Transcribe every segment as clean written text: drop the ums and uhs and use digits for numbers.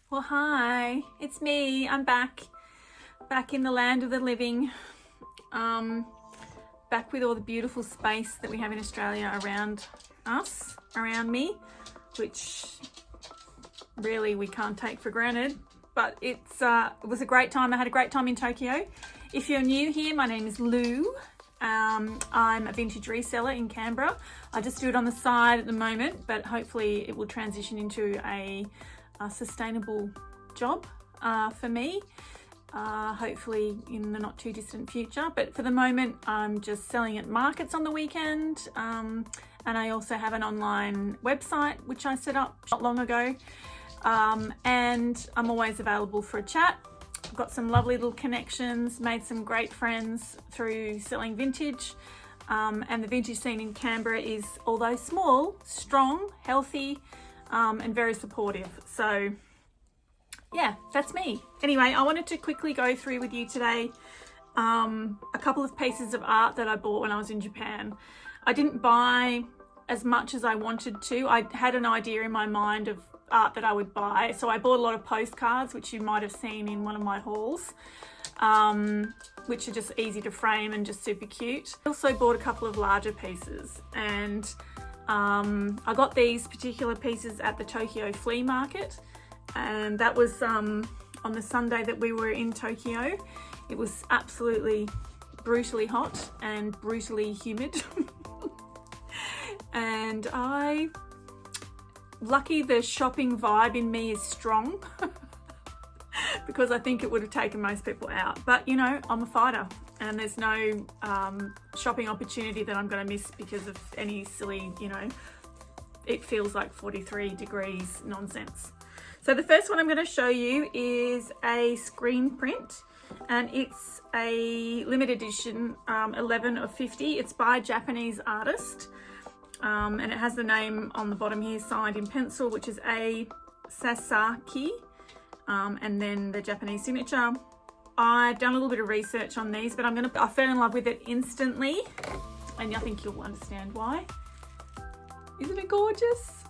Well, hi, it's me. I'm back in the land of the living. Back with all the beautiful space that we have in Australia around us, around me, which really we can't take for granted. But it was a great time. I had a great time in Tokyo. If you're new here, my name is Lou. I'm a vintage reseller in Canberra. I just do it on the side at the moment, but hopefully it will transition into a sustainable job for me, hopefully in the not too distant future. But for the moment, I'm just selling at markets on the weekend, and I also have an online website which I set up not long ago, and I'm always available for a chat. I've got some lovely little connections, made some great friends through selling vintage, and the vintage scene in Canberra is, although small, strong, healthy, and very supportive. So yeah, that's me. Anyway, I wanted to quickly go through with you today a couple of pieces of art that I bought when I was in Japan. I didn't buy as much as I wanted to. I had an idea in my mind of art that I would buy, so I bought a lot of postcards, which you might have seen in one of my hauls, which are just easy to frame and just super cute. I also bought a couple of larger pieces, and I got these particular pieces at the Tokyo Flea Market, and that was on the Sunday that we were in Tokyo. It was absolutely brutally hot and brutally humid. And lucky the shopping vibe in me is strong because I think it would have taken most people out. But you know, I'm a fighter, and there's no shopping opportunity that I'm going to miss because of any silly, you know, it feels like 43 degrees nonsense. So the first one I'm going to show you is a screen print, and it's a limited edition, 11 of 50. It's by a Japanese artist, and it has the name on the bottom here, signed in pencil, which is A. Sasaki, and then the Japanese signature. I've done a little bit of research on these, but I fell in love with it instantly, and I think you'll understand why. Isn't it gorgeous?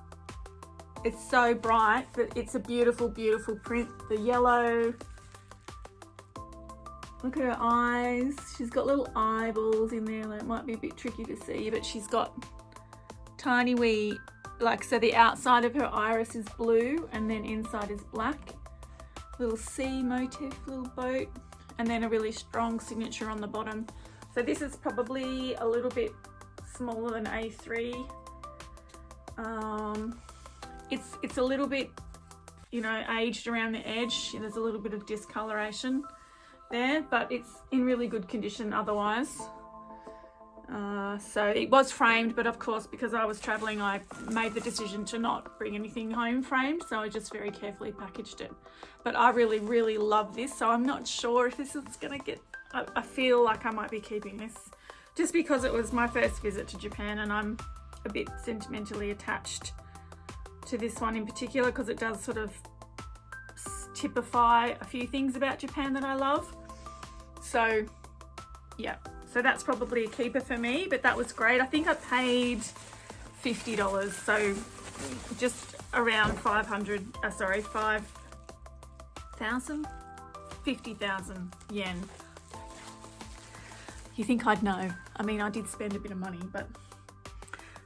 It's so bright, but it's a beautiful, beautiful print. The yellow. Look at her eyes. She's got little eyeballs in there. That might be a bit tricky to see, but she's got tiny wee, like, so the outside of her iris is blue and then inside is black. Little sea motif, little boat, and then a really strong signature on the bottom. So this is probably a little bit smaller than A3. It's a little bit, you know, aged around the edge. There's a little bit of discoloration there, but it's in really good condition otherwise. So it was framed, but of course, because I was traveling, I made the decision to not bring anything home framed, so I just very carefully packaged it. But I really, really love this, so I'm not sure if this is gonna get, I feel like I might be keeping this just because it was my first visit to Japan, and I'm a bit sentimentally attached to this one in particular because it does sort of typify a few things about Japan that I love. So yeah, so that's probably a keeper for me, but that was great. I think I paid $50, so just around 50,000 yen. You think I'd know? I mean, I did spend a bit of money, but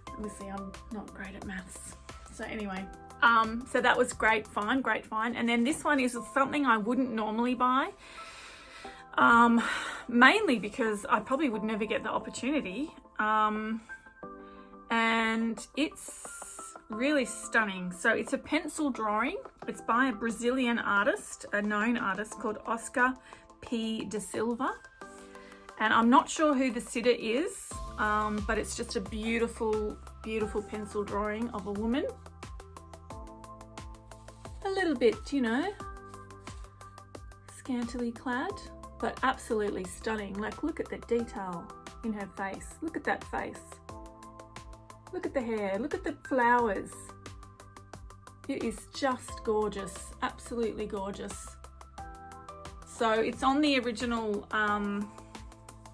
obviously I'm not great at maths. So anyway, so that was great find. And then this one is something I wouldn't normally buy, mainly because I probably would never get the opportunity, and it's really stunning. So it's a pencil drawing. It's by a Brazilian artist, a known artist called Oscar P. da Silva, and I'm not sure who the sitter is, but it's just a beautiful, beautiful pencil drawing of a woman. A little bit, you know, scantily clad, but absolutely stunning. Like, look at the detail in her face. Look at that face. Look at the hair. Look at the flowers. It is just gorgeous. Absolutely gorgeous. So it's on the original,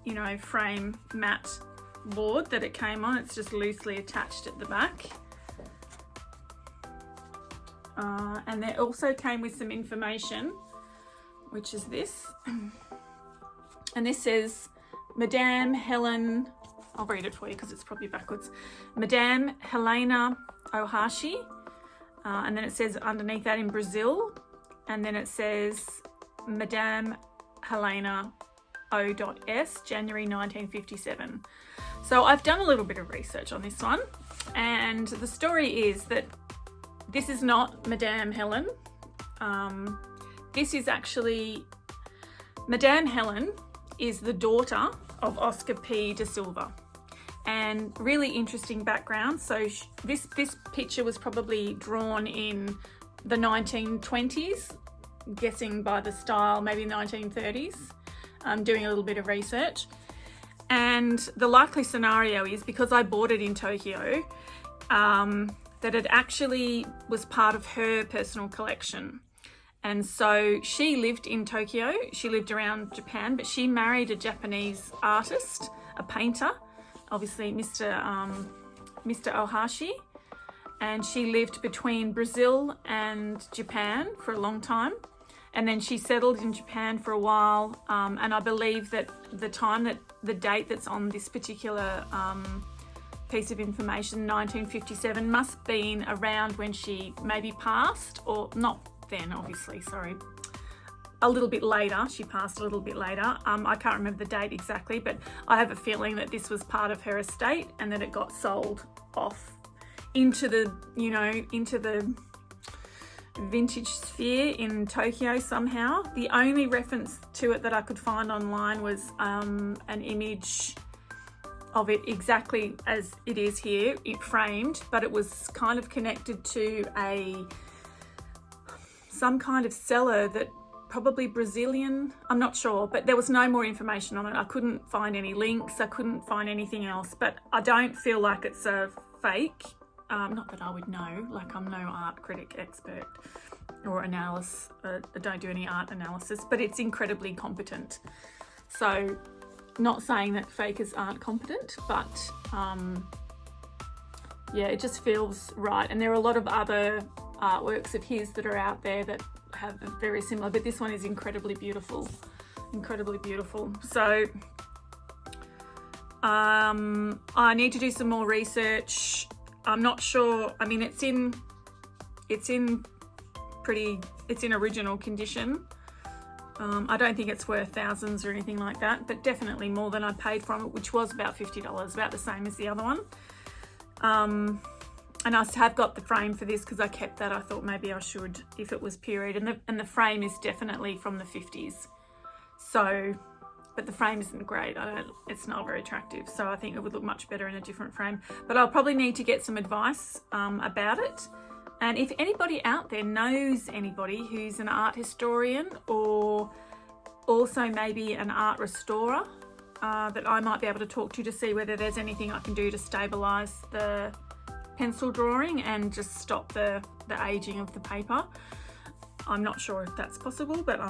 you know, frame matte board that it came on. It's just loosely attached at the back. And there also came with some information, which is this. And this says, Madame Helen, I'll read it for you because it's probably backwards. Madame Helena Ohashi. And then it says underneath that in Brazil. And then it says Madame Helena O.S, January 1957. So I've done a little bit of research on this one. And the story is that this is not Madame Helen. This is actually, Madame Helen is the daughter of Oscar P. da Silva. And really interesting background. So this picture was probably drawn in the 1920s, guessing by the style, maybe 1930s. I'm doing a little bit of research. And the likely scenario is, because I bought it in Tokyo, that it actually was part of her personal collection. And so she lived in Tokyo, she lived around Japan, but she married a Japanese artist, a painter, obviously Mr. Ohashi. And she lived between Brazil and Japan for a long time. And then she settled in Japan for a while. And I believe that the date that's on this particular piece of information, 1957, must have been around when she maybe passed, or not then, obviously, sorry. A little bit later, she passed a little bit later. I can't remember the date exactly, but I have a feeling that this was part of her estate and that it got sold off into the, into the vintage sphere in Tokyo somehow. The only reference to it that I could find online was an image of it exactly as it is here, it framed, but it was kind of connected to some kind of seller that probably Brazilian, I'm not sure, but there was no more information on it. I couldn't find any links, I couldn't find anything else, but I don't feel like it's a fake. Not that I would know, like I'm no art critic expert or analyst, I don't do any art analysis, but it's incredibly competent. So not saying that fakers aren't competent, but yeah, it just feels right. And there are a lot of other artworks of his that are out there that have very similar, but this one is incredibly beautiful, incredibly beautiful. So I need to do some more research. I'm not sure. I mean, it's in original condition. I don't think it's worth thousands or anything like that, but definitely more than I paid for it, which was about $50, about the same as the other one. And I have got the frame for this because I kept that. I thought maybe I should if it was period, and the frame is definitely from the 50s. So, but the frame isn't great. It's not very attractive. So I think it would look much better in a different frame. But I'll probably need to get some advice about it. And if anybody out there knows anybody who's an art historian or also maybe an art restorer that I might be able to talk to see whether there's anything I can do to stabilise the pencil drawing and just stop the aging of the paper. I'm not sure if that's possible, but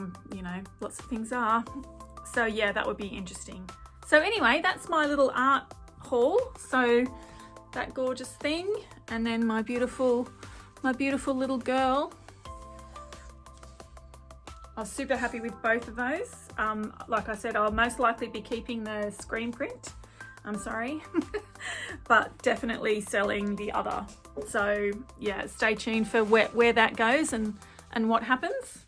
lots of things are. So yeah, that would be interesting. So anyway, that's my little art haul. So that gorgeous thing, and then my beautiful little girl. I was super happy with both of those. Like I said, I'll most likely be keeping the screen print. I'm sorry, but definitely selling the other. So yeah, stay tuned for where that goes and what happens.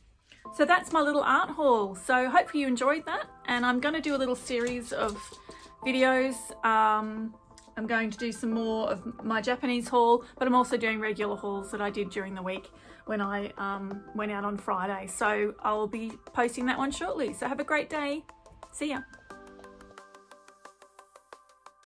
So that's my little art haul. So hopefully you enjoyed that, and I'm going to do a little series of videos. I'm going to do some more of my Japanese haul, but I'm also doing regular hauls that I did during the week when I went out on Friday. So I'll be posting that one shortly. So have a great day. See ya.